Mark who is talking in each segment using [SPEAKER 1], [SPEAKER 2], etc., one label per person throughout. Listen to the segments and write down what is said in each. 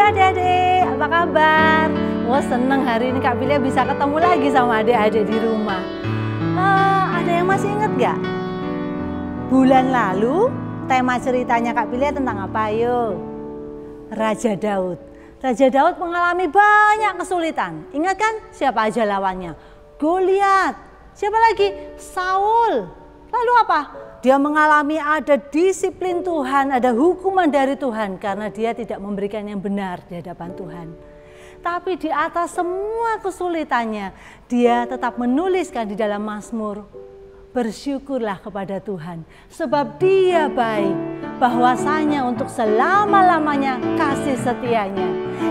[SPEAKER 1] adik-adik, apa kabar? Wah, seneng hari ini Kak Pilia bisa ketemu lagi sama adik-adik di rumah. Ada yang masih ingat gak? Bulan lalu tema ceritanya Kak Pilia tentang apa? Ayo, Raja Daud. Raja Daud mengalami banyak kesulitan. Ingat kan siapa aja lawannya? Goliat. Siapa lagi? Saul. Lalu apa? Dia mengalami ada disiplin Tuhan, ada hukuman dari Tuhan karena dia tidak memberikan yang benar di hadapan Tuhan. Tapi di atas semua kesulitannya, dia tetap menuliskan di dalam Mazmur, bersyukurlah kepada Tuhan sebab dia baik, bahwasanya untuk selama-lamanya kasih setianya.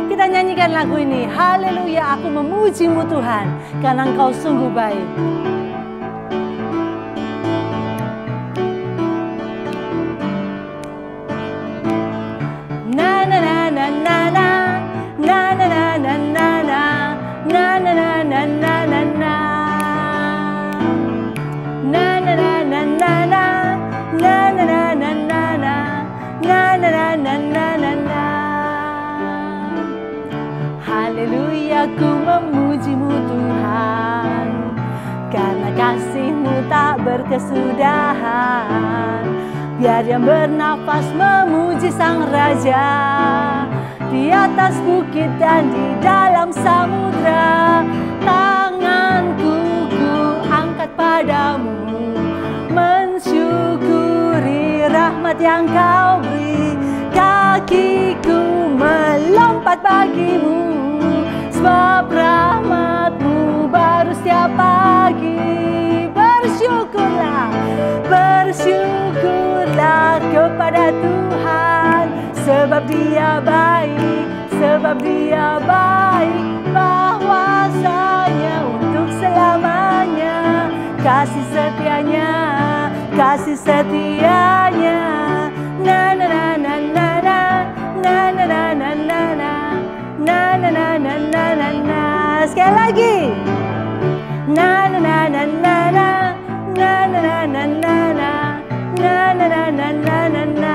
[SPEAKER 1] Kita nyanyikan lagu ini, haleluya, aku memujimu Tuhan karena engkau sungguh baik. Haleluya, ku memujimu Tuhan karena kasih-Mu tak berkesudahan. Biar yang bernafas memuji Sang Raja di atas bukit dan di dalam samudra. Tanganku ku angkat padamu, mensyukuri rahmat yang Kau beri. Kakiku melompat bagimu, sebab rahmat-Mu baru setiap pagi. Bersyukurlah, bersyukurlah kepada Tuhan, sebab Dia baik, sebab Dia baik, bahwasanya untuk selamanya kasih setianya, kasih setianya. Na na na na na na na na na na na na na na na na na na. Sekali lagi. Na na na na na na na na na na na na na na na na na na.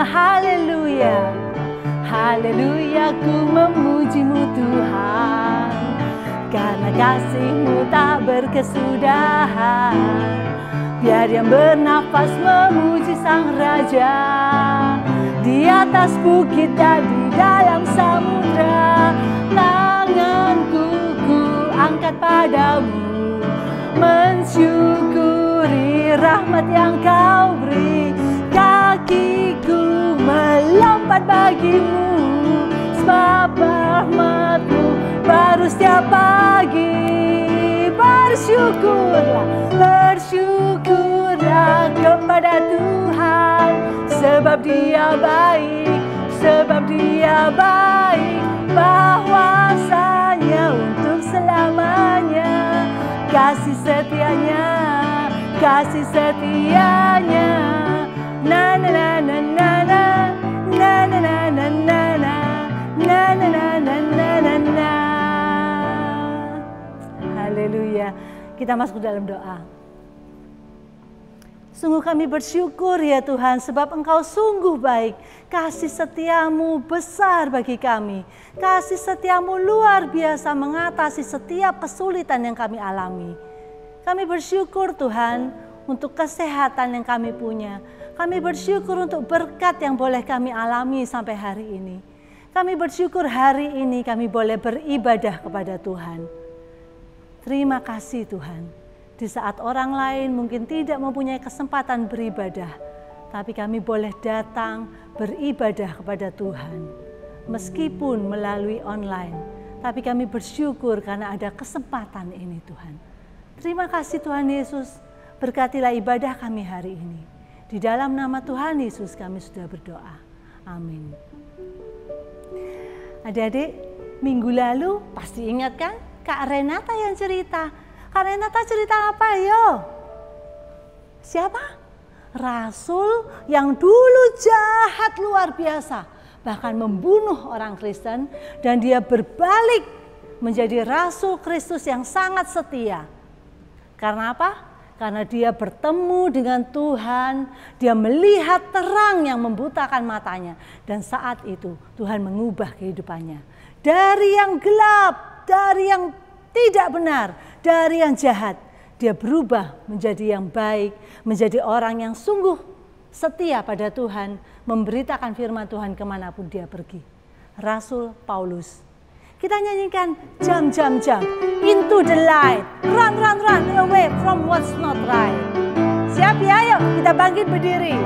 [SPEAKER 1] Haleluya, haleluya, ku memujimu Tuhan karena kasih-Mu tak berkesudahan. Biar yang bernafas memuji Sang Raja di atas bukit dan di dalam samudra. Tanganku ku angkat padamu, mensyukuri rahmat yang Kau beri. Kakiku melompat bagimu, sebab rahmat-Mu baru setiap pagi. Bersyukurlah, bersyukurlah kepada Tuhan, sebab Dia baik, sebab Dia baik, bahwasanya untuk selamanya kasih setianya, kasih setianya. Na na na na na na na na na na na na na na na na na. Haleluya. Kita masuk dalam doa. Sungguh kami bersyukur ya Tuhan, sebab Engkau sungguh baik. Kasih setiamu besar bagi kami. Kasih setiamu luar biasa mengatasi setiap kesulitan yang kami alami. Kami bersyukur Tuhan untuk kesehatan yang kami punya. Kami bersyukur untuk berkat yang boleh kami alami sampai hari ini. Kami bersyukur hari ini kami boleh beribadah kepada Tuhan. Terima kasih Tuhan, di saat orang lain mungkin tidak mempunyai kesempatan beribadah, tapi kami boleh datang beribadah kepada Tuhan. Meskipun melalui online, tapi kami bersyukur karena ada kesempatan ini Tuhan. Terima kasih Tuhan Yesus, berkatilah ibadah kami hari ini. Di dalam nama Tuhan Yesus kami sudah berdoa. Amin. Adik-adik, minggu lalu pasti ingat kan? Kak Renata yang cerita. Kak Renata cerita apa yo? Siapa? Rasul yang dulu jahat luar biasa. Bahkan membunuh orang Kristen. Dan dia berbalik menjadi Rasul Kristus yang sangat setia. Karena apa? Karena dia bertemu dengan Tuhan, dia melihat terang yang membutakan matanya. Dan saat itu Tuhan mengubah kehidupannya. Dari yang gelap, dari yang tidak benar, dari yang jahat. Dia berubah menjadi yang baik, menjadi orang yang sungguh setia pada Tuhan, memberitakan firman Tuhan kemanapun dia pergi. Rasul Paulus. Kita nyanyikan jump, jump, jump into the light. Run, run, run away from what's not right. Siap ya? Ayo kita bangkit berdiri.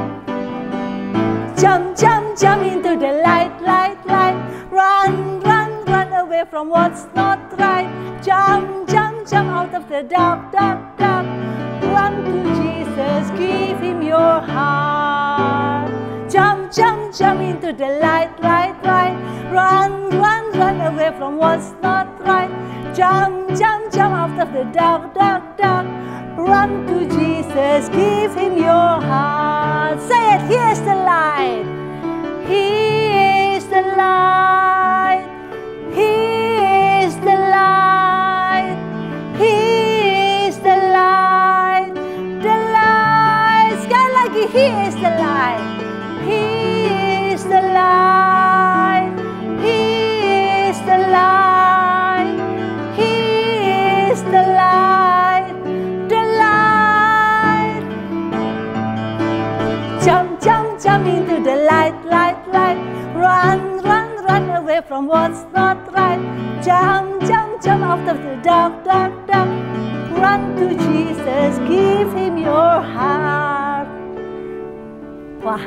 [SPEAKER 1] Jump, jump, jump into the light, light, light. Run, run, run away from what's not right. Jump, jump, jump out of the dark, dark, dark. Run to Jesus, give him your heart. Jump, jump, jump into the light, light, light. Run, run, run away from what's not right. Jump, jump, jump out of the dark, dark, dark. Run to Jesus, give him your heart. Say it, he is the light. He is the light. He is the light. He is the light. The light. Sekali lagi, he is the light. He is the light. He is the light. He is the light. The light. Jump, jump, jump into the light, light, light. Run, run, run away from what's not right. Jump, jump, jump out of the dark, dark, dark. Run to Jesus, give him your heart. Wah,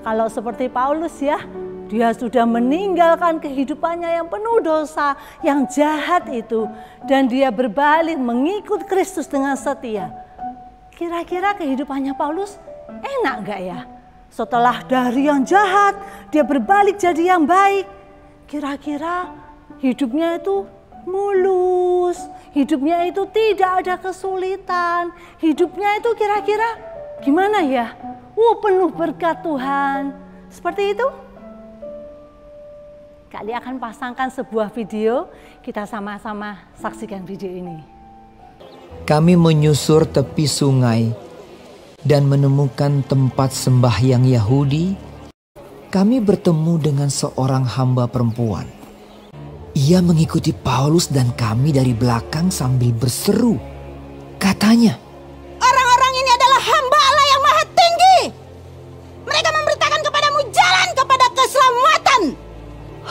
[SPEAKER 1] kalau seperti Paulus ya, dia sudah meninggalkan kehidupannya yang penuh dosa, yang jahat itu. Dan dia berbalik mengikut Kristus dengan setia. Kira-kira kehidupannya Paulus enak gak ya? Setelah dari yang jahat, dia berbalik jadi yang baik. Kira-kira hidupnya itu mulus. Hidupnya itu tidak ada kesulitan. Hidupnya itu kira-kira gimana ya? Penuh berkat Tuhan. Seperti itu? Kak Lia akan pasangkan sebuah video. Kita sama-sama saksikan video ini.
[SPEAKER 2] Kami menyusur tepi sungai dan menemukan tempat sembahyang Yahudi. Kami bertemu dengan seorang hamba perempuan. Ia mengikuti Paulus dan kami dari belakang sambil berseru. Katanya,
[SPEAKER 3] "Orang-orang ini adalah hamba Allah yang maha tinggi. Mereka memberitakan kepadamu jalan kepada keselamatan."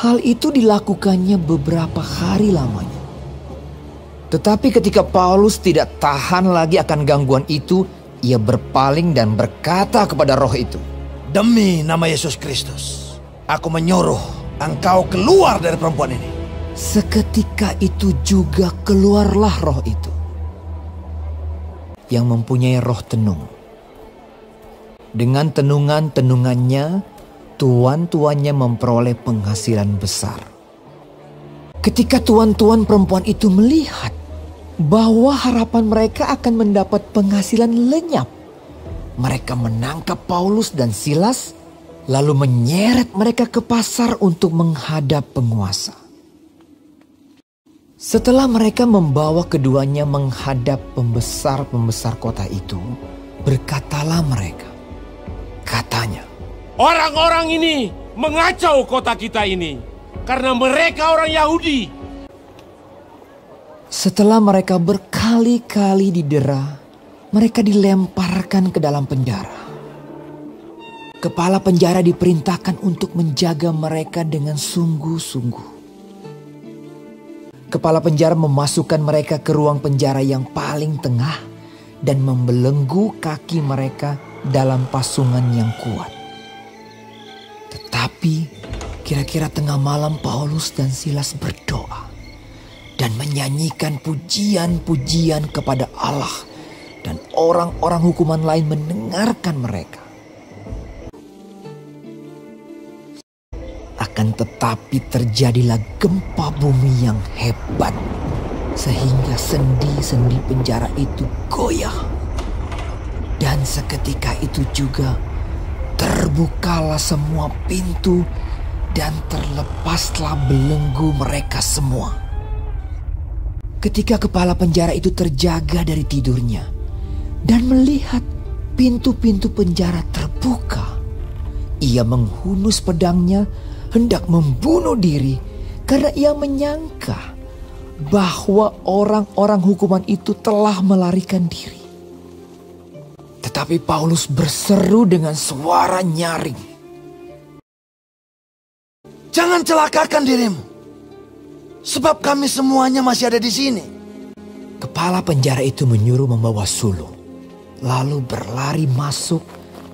[SPEAKER 2] hal itu dilakukannya beberapa hari lamanya. Tetapi ketika Paulus tidak tahan lagi akan gangguan itu, ia berpaling dan berkata kepada roh itu,
[SPEAKER 4] "Demi nama Yesus Kristus, aku menyuruh engkau keluar dari perempuan ini."
[SPEAKER 2] Seketika itu juga keluarlah roh itu, yang mempunyai roh tenung. Dengan tenungan-tenungannya, tuan-tuannya memperoleh penghasilan besar. Ketika tuan-tuan perempuan itu melihat bahwa harapan mereka akan mendapat penghasilan lenyap, mereka menangkap Paulus dan Silas, lalu menyeret mereka ke pasar untuk menghadap penguasa. Setelah mereka membawa keduanya menghadap pembesar-pembesar kota itu, berkatalah mereka. Katanya,
[SPEAKER 5] "Orang-orang ini mengacau kota kita ini karena mereka orang Yahudi."
[SPEAKER 2] Setelah mereka berkali-kali didera, mereka dilemparkan ke dalam penjara. Kepala penjara diperintahkan untuk menjaga mereka dengan sungguh-sungguh. Kepala penjara memasukkan mereka ke ruang penjara yang paling tengah dan membelenggu kaki mereka dalam pasungan yang kuat. Tetapi kira-kira tengah malam Paulus dan Silas berdoa dan menyanyikan pujian-pujian kepada Allah, dan orang-orang hukuman lain mendengarkan mereka. Akan tetapi terjadilah gempa bumi yang hebat, sehingga sendi-sendi penjara itu goyah. Dan seketika itu juga terbukalah semua pintu dan terlepaslah belenggu mereka semua. Ketika kepala penjara itu terjaga dari tidurnya, dan melihat pintu-pintu penjara terbuka. Ia menghunus pedangnya hendak membunuh diri karena ia menyangka bahwa orang-orang hukuman itu telah melarikan diri. Tetapi Paulus berseru dengan suara nyaring,
[SPEAKER 4] "Jangan celakakan dirimu, sebab kami semuanya masih ada di sini."
[SPEAKER 2] Kepala penjara itu menyuruh membawa sulung, lalu berlari masuk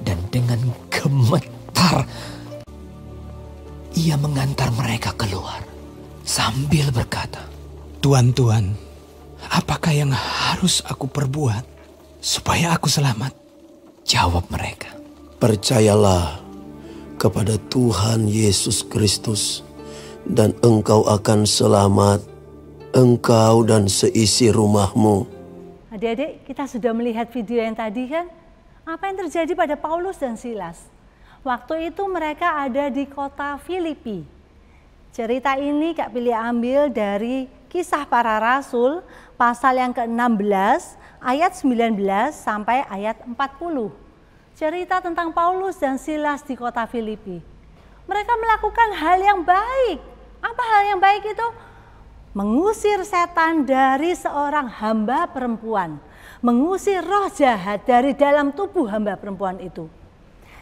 [SPEAKER 2] dan dengan gemetar ia mengantar mereka keluar sambil berkata,
[SPEAKER 6] "Tuan, apakah yang harus aku perbuat supaya aku selamat?"
[SPEAKER 2] Jawab mereka,
[SPEAKER 7] "Percayalah kepada Tuhan Yesus Kristus dan engkau akan selamat, engkau dan seisi rumahmu."
[SPEAKER 1] Adik-adik, kita sudah melihat video yang tadi kan? Apa yang terjadi pada Paulus dan Silas? Waktu itu mereka ada di kota Filipi. Cerita ini Kak Pilih ambil dari Kisah Para Rasul pasal yang ke-16 ayat 19 sampai ayat 40. Cerita tentang Paulus dan Silas di kota Filipi. Mereka melakukan hal yang baik. Apa hal yang baik itu? Mengusir setan dari seorang hamba perempuan. Mengusir roh jahat dari dalam tubuh hamba perempuan itu.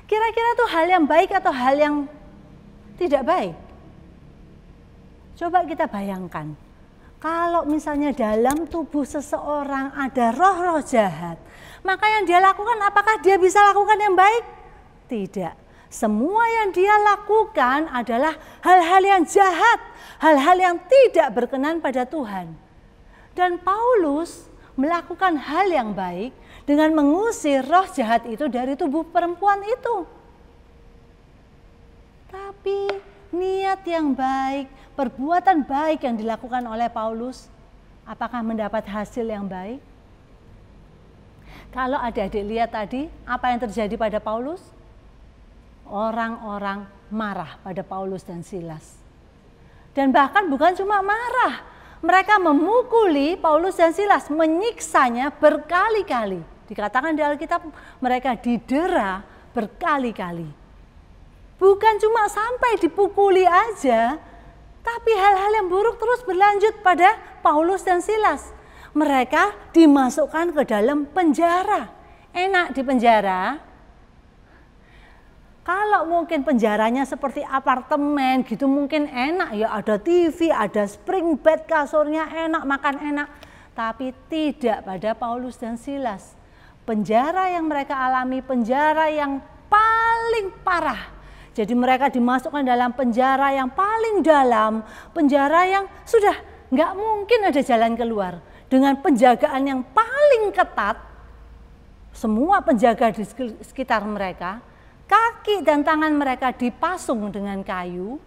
[SPEAKER 1] Kira-kira itu hal yang baik atau hal yang tidak baik? Coba kita bayangkan. Kalau misalnya dalam tubuh seseorang ada roh-roh jahat, maka yang dia lakukan, apakah dia bisa lakukan yang baik? Tidak. Semua yang dia lakukan adalah hal-hal yang jahat, hal-hal yang tidak berkenan pada Tuhan. Dan Paulus melakukan hal yang baik dengan mengusir roh jahat itu dari tubuh perempuan itu. Tapi niat yang baik, perbuatan baik yang dilakukan oleh Paulus, apakah mendapat hasil yang baik? Kalau adik-adik lihat tadi, apa yang terjadi pada Paulus? Orang-orang marah pada Paulus dan Silas. Dan bahkan bukan cuma marah, mereka memukuli Paulus dan Silas, menyiksanya berkali-kali. Dikatakan di Alkitab mereka didera berkali-kali. Bukan cuma sampai dipukuli aja, tapi hal-hal yang buruk terus berlanjut pada Paulus dan Silas. Mereka dimasukkan ke dalam penjara. Enak di penjara. Kalau mungkin penjaranya seperti apartemen gitu mungkin enak ya, ada TV, ada spring bed, kasurnya enak, makan enak. Tapi tidak pada Paulus dan Silas. Penjara yang mereka alami penjara yang paling parah. Jadi mereka dimasukkan dalam penjara yang paling dalam, penjara yang sudah nggak mungkin ada jalan keluar. Dengan penjagaan yang paling ketat, semua penjaga di sekitar mereka, kaki dan tangan mereka dipasung dengan kayu,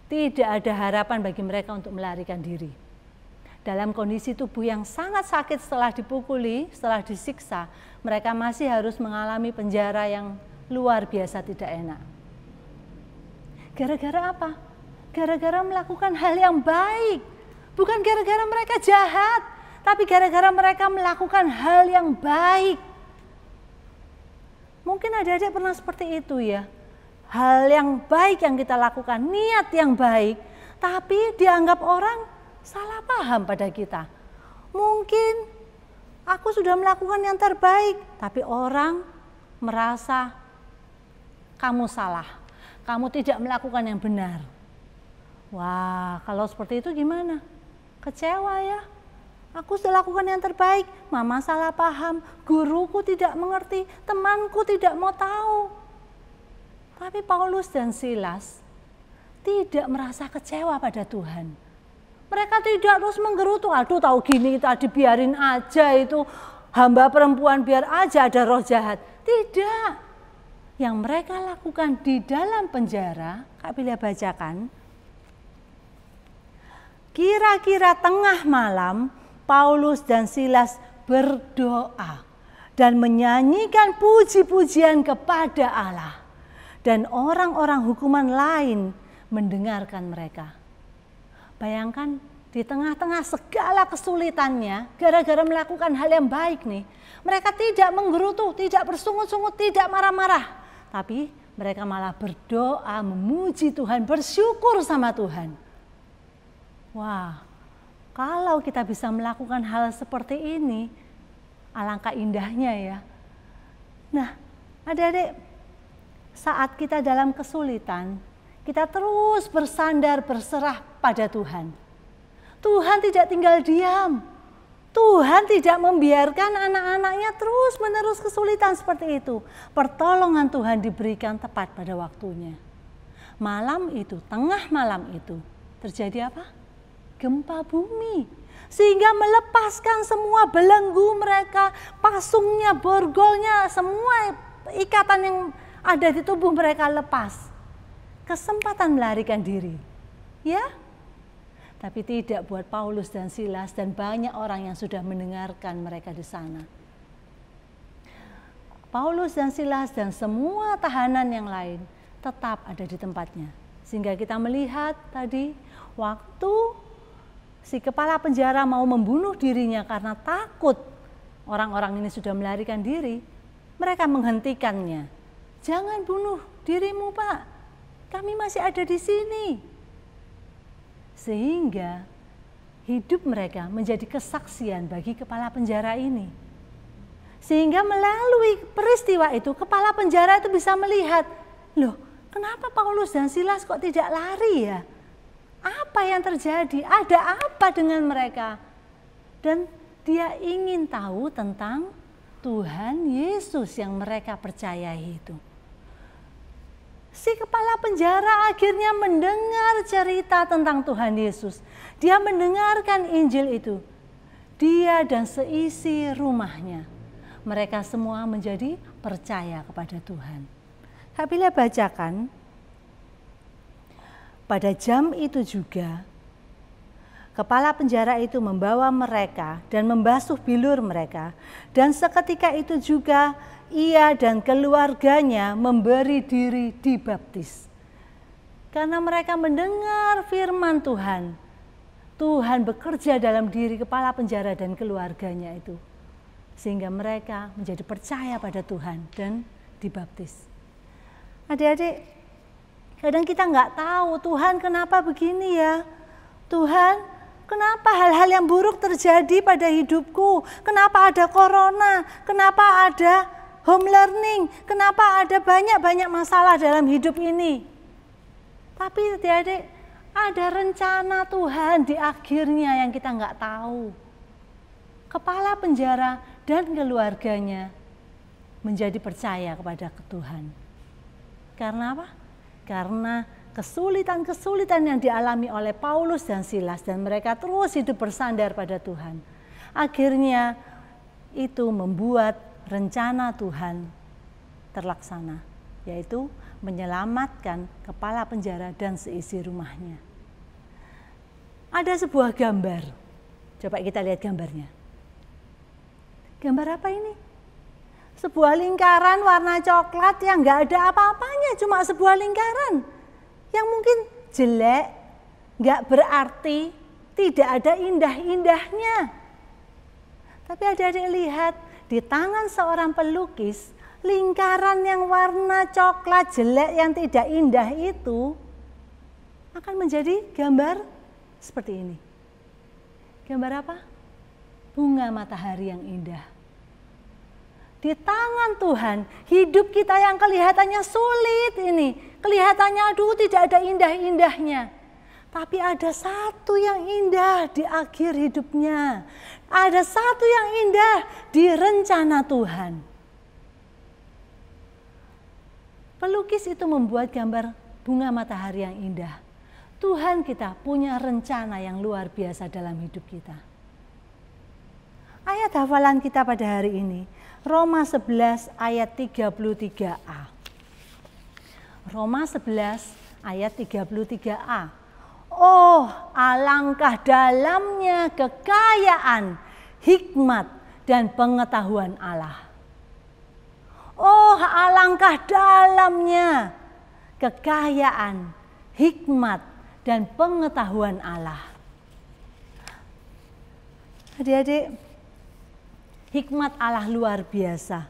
[SPEAKER 1] tidak ada harapan bagi mereka untuk melarikan diri. Dalam kondisi tubuh yang sangat sakit setelah dipukuli, setelah disiksa, mereka masih harus mengalami penjara yang luar biasa tidak enak. Gara-gara apa? Gara-gara melakukan hal yang baik. Bukan gara-gara mereka jahat, tapi gara-gara mereka melakukan hal yang baik. Mungkin adik-adik pernah seperti itu ya. Hal yang baik yang kita lakukan, niat yang baik, tapi dianggap orang salah paham pada kita. Mungkin aku sudah melakukan yang terbaik, tapi orang merasa kamu salah. Kamu tidak melakukan yang benar. Wah, kalau seperti itu gimana? Kecewa ya. Aku sudah lakukan yang terbaik, mama salah paham, guruku tidak mengerti, temanku tidak mau tahu. Tapi Paulus dan Silas tidak merasa kecewa pada Tuhan. Mereka tidak terus menggerutu, aduh tahu gini tadi biarin aja itu hamba perempuan, biar aja ada roh jahat. Tidak. Yang mereka lakukan di dalam penjara, Kak Bila bacakan. Kira-kira tengah malam, Paulus dan Silas berdoa dan menyanyikan puji-pujian kepada Allah. Dan orang-orang hukuman lain mendengarkan mereka. Bayangkan Di tengah-tengah segala kesulitannya, gara-gara melakukan hal yang baik nih, mereka tidak menggerutu, tidak bersungut-sungut, tidak marah-marah. Tapi mereka malah berdoa, memuji Tuhan, bersyukur sama Tuhan. Wah, kalau kita bisa melakukan hal seperti ini, alangkah indahnya ya. Nah, adik-adik, saat kita dalam kesulitan, kita terus bersandar, berserah pada Tuhan. Tuhan tidak tinggal diam. Tuhan tidak membiarkan anak-anaknya terus-menerus kesulitan seperti itu. Pertolongan Tuhan diberikan tepat pada waktunya. Malam itu, tengah malam itu, terjadi apa? Gempa bumi. Sehingga melepaskan semua belenggu mereka, pasungnya, borgolnya, semua ikatan yang ada di tubuh mereka lepas. Kesempatan melarikan diri. Ya, tapi tidak buat Paulus dan Silas dan banyak orang yang sudah mendengarkan mereka di sana. Paulus dan Silas dan semua tahanan yang lain tetap ada di tempatnya. Sehingga kita melihat tadi waktu si kepala penjara mau membunuh dirinya karena takut orang-orang ini sudah melarikan diri, mereka menghentikannya. Jangan bunuh dirimu, Pak. Kami masih ada di sini. Sehingga hidup mereka menjadi kesaksian bagi kepala penjara ini. Sehingga melalui peristiwa itu kepala penjara itu bisa melihat, loh kenapa Paulus dan Silas kok tidak lari ya? Apa yang terjadi? Ada apa dengan mereka? Dan dia ingin tahu tentang Tuhan Yesus yang mereka percayai itu. Si kepala penjara akhirnya mendengar cerita tentang Tuhan Yesus. Dia mendengarkan Injil itu. Dia dan seisi rumahnya. Mereka semua menjadi percaya kepada Tuhan. Kak Bila bacakan, pada jam itu juga, kepala penjara itu membawa mereka dan membasuh bilur mereka. Dan seketika itu juga ia dan keluarganya memberi diri dibaptis. Karena mereka mendengar firman Tuhan. Tuhan bekerja dalam diri kepala penjara dan keluarganya itu. Sehingga mereka menjadi percaya pada Tuhan dan dibaptis. Adik-adik, kadang kita nggak tahu Tuhan kenapa begini ya. Tuhan, kenapa hal-hal yang buruk terjadi pada hidupku? Kenapa ada corona? Kenapa ada home learning, kenapa ada banyak-banyak masalah dalam hidup ini? Tapi adik-adik, ada rencana Tuhan di akhirnya yang kita nggak tahu. Kepala penjara dan keluarganya menjadi percaya kepada Tuhan. Karena apa? Karena kesulitan-kesulitan yang dialami oleh Paulus dan Silas dan mereka terus hidup bersandar pada Tuhan. Akhirnya itu membuat rencana Tuhan terlaksana, yaitu menyelamatkan kepala penjara dan seisi rumahnya. Ada sebuah gambar, coba kita lihat gambarnya. Gambar apa ini? Sebuah lingkaran warna coklat yang nggak ada apa-apanya, cuma sebuah lingkaran yang mungkin jelek, nggak berarti, tidak ada indah-indahnya. Tapi adik-adik lihat, di tangan seorang pelukis, lingkaran yang warna coklat jelek yang tidak indah itu akan menjadi gambar seperti ini. Gambar apa? Bunga matahari yang indah. Di tangan Tuhan, hidup kita yang kelihatannya sulit ini, kelihatannya aduh tidak ada indah-indahnya. Tapi ada satu yang indah di akhir hidupnya. Ada satu yang indah di rencana Tuhan. Pelukis itu membuat gambar bunga matahari yang indah. Tuhan kita punya rencana yang luar biasa dalam hidup kita. Ayat hafalan kita pada hari ini, Roma 11 ayat 33a. Roma 11 ayat 33a. Oh, alangkah dalamnya kekayaan, hikmat, dan pengetahuan Allah. Oh, alangkah dalamnya kekayaan, hikmat, dan pengetahuan Allah. Adik-adik, hikmat Allah luar biasa.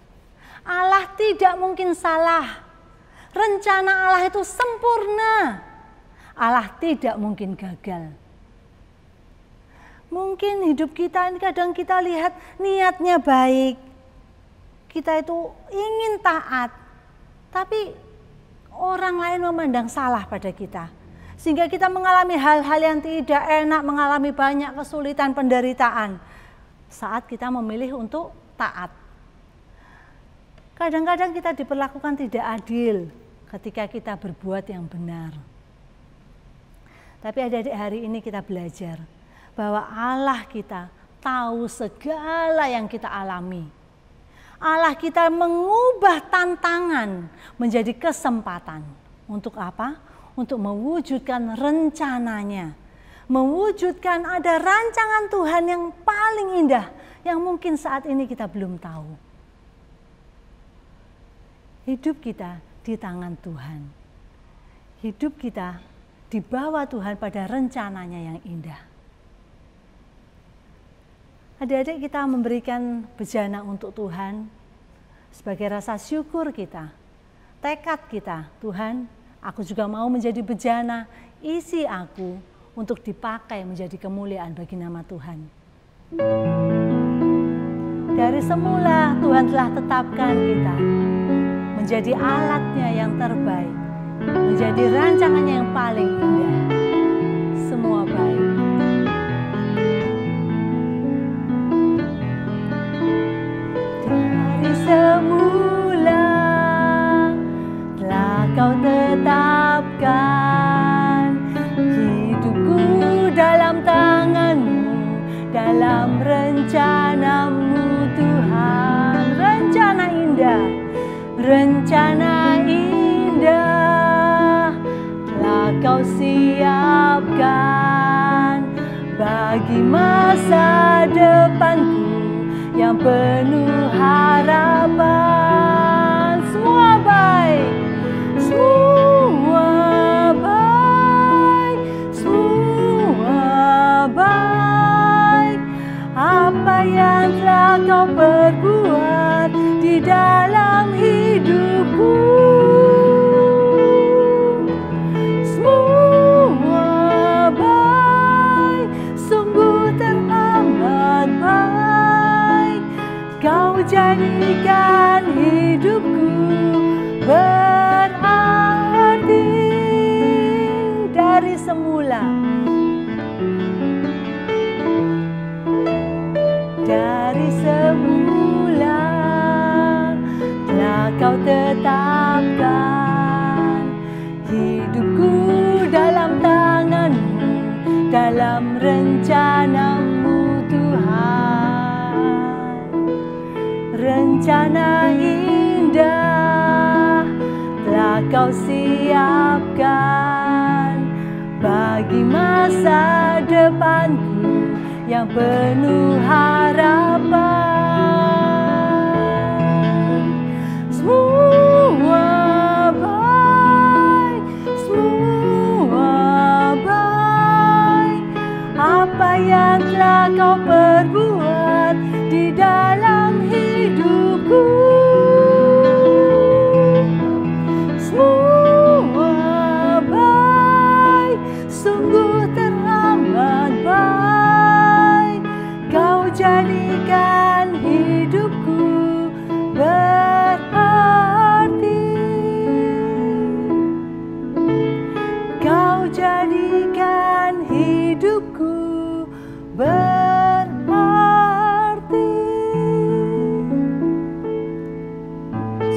[SPEAKER 1] Allah tidak mungkin salah. Rencana Allah itu sempurna. Allah tidak mungkin gagal. Mungkin hidup kita ini kadang kita lihat niatnya baik. Kita itu ingin taat. Tapi orang lain memandang salah pada kita. Sehingga kita mengalami hal-hal yang tidak enak, mengalami banyak kesulitan, penderitaan. Saat kita memilih untuk taat. Kadang-kadang kita diperlakukan tidak adil ketika kita berbuat yang benar. Tapi adik-adik, hari ini kita belajar bahwa Allah kita tahu segala yang kita alami. Allah kita mengubah tantangan menjadi kesempatan. Untuk apa? Untuk mewujudkan rencananya. Mewujudkan ada rancangan Tuhan yang paling indah yang mungkin saat ini kita belum tahu. Hidup kita di tangan Tuhan. Hidup kita dibawa Tuhan pada rencananya yang indah. Adik-adik, kita memberikan bejana untuk Tuhan sebagai rasa syukur kita. Tekad kita, Tuhan, aku juga mau menjadi bejana, isi aku untuk dipakai menjadi kemuliaan bagi nama Tuhan. Dari semula Tuhan telah tetapkan kita menjadi alatnya yang terbaik, menjadi rancangannya yang paling indah. Semua baik. Dari semula telah Kau tetapkan hidupku dalam tangan-Mu, dalam rencana-Mu Tuhan. Rencana indah, rencana indah telah Kau siapkan bagi masa depanku yang penuh harapan. Semua baik, semua baik, semua baik. Apa yang telah Kau perbuat di dalam hidupku, semua baik, sungguh teramat baik. Kau jadikan hidupku berarti dari semula. Dari semula telah Kau tetapkan hidupku dalam tangan-Mu, dalam rencana-Mu Tuhan. Rencana indah telah Kau siapkan bagi masa depanku yang penuh harapan. Semua baik, semua baik. Apa yang telah Kau perbuat di dalam hidupku, semua baik, sungguh teramat baik. Kau jadikan hidupku berarti. Kau jadikan hidupku berarti.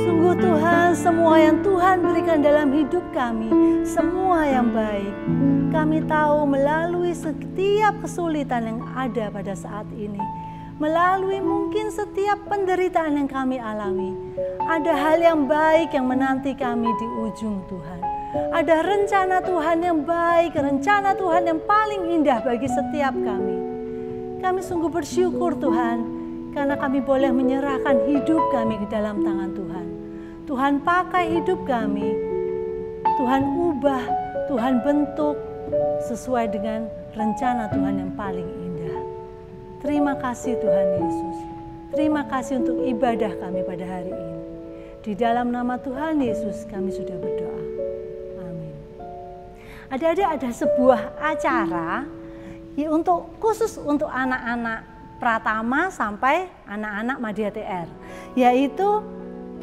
[SPEAKER 1] Sungguh Tuhan, semua yang Tuhan berikan dalam hidup kami, semua yang baik. Kami tahu melalui setiap kesulitan yang ada pada saat ini, melalui mungkin setiap penderitaan yang kami alami, ada hal yang baik yang menanti kami di ujung Tuhan. Ada rencana Tuhan yang baik, rencana Tuhan yang paling indah bagi setiap kami. Kami sungguh bersyukur Tuhan, karena kami boleh menyerahkan hidup kami ke dalam tangan Tuhan. Tuhan pakai hidup kami, Tuhan ubah, Tuhan bentuk sesuai dengan rencana Tuhan yang paling indah. Terima kasih Tuhan Yesus. Terima kasih untuk ibadah kami pada hari ini. Di dalam nama Tuhan Yesus kami sudah berdoa. Amin. Adik-adik, ada sebuah acara khusus untuk anak-anak Pratama sampai anak-anak Madya TR, yaitu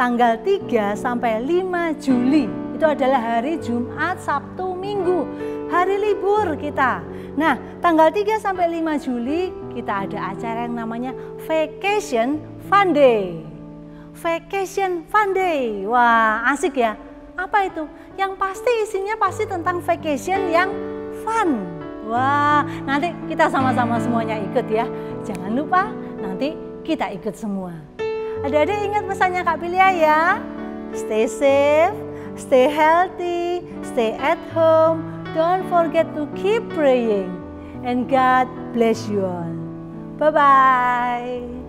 [SPEAKER 1] tanggal 3 sampai 5 Juli. Itu adalah hari Jumat, Sabtu, Minggu, hari libur kita. Nah, tanggal 3 sampai 5 Juli kita ada acara yang namanya Vacation Fun Day. Vacation Fun Day. Wah, asik ya. Apa itu? Yang pasti isinya pasti tentang vacation yang fun. Wah, nanti kita sama-sama semuanya ikut ya. Jangan lupa nanti kita ikut semua. Adik-adik ingat pesannya Kak Pilia ya. Stay safe, stay healthy, stay at home. Don't forget to keep praying. And God bless you all. Bye-bye.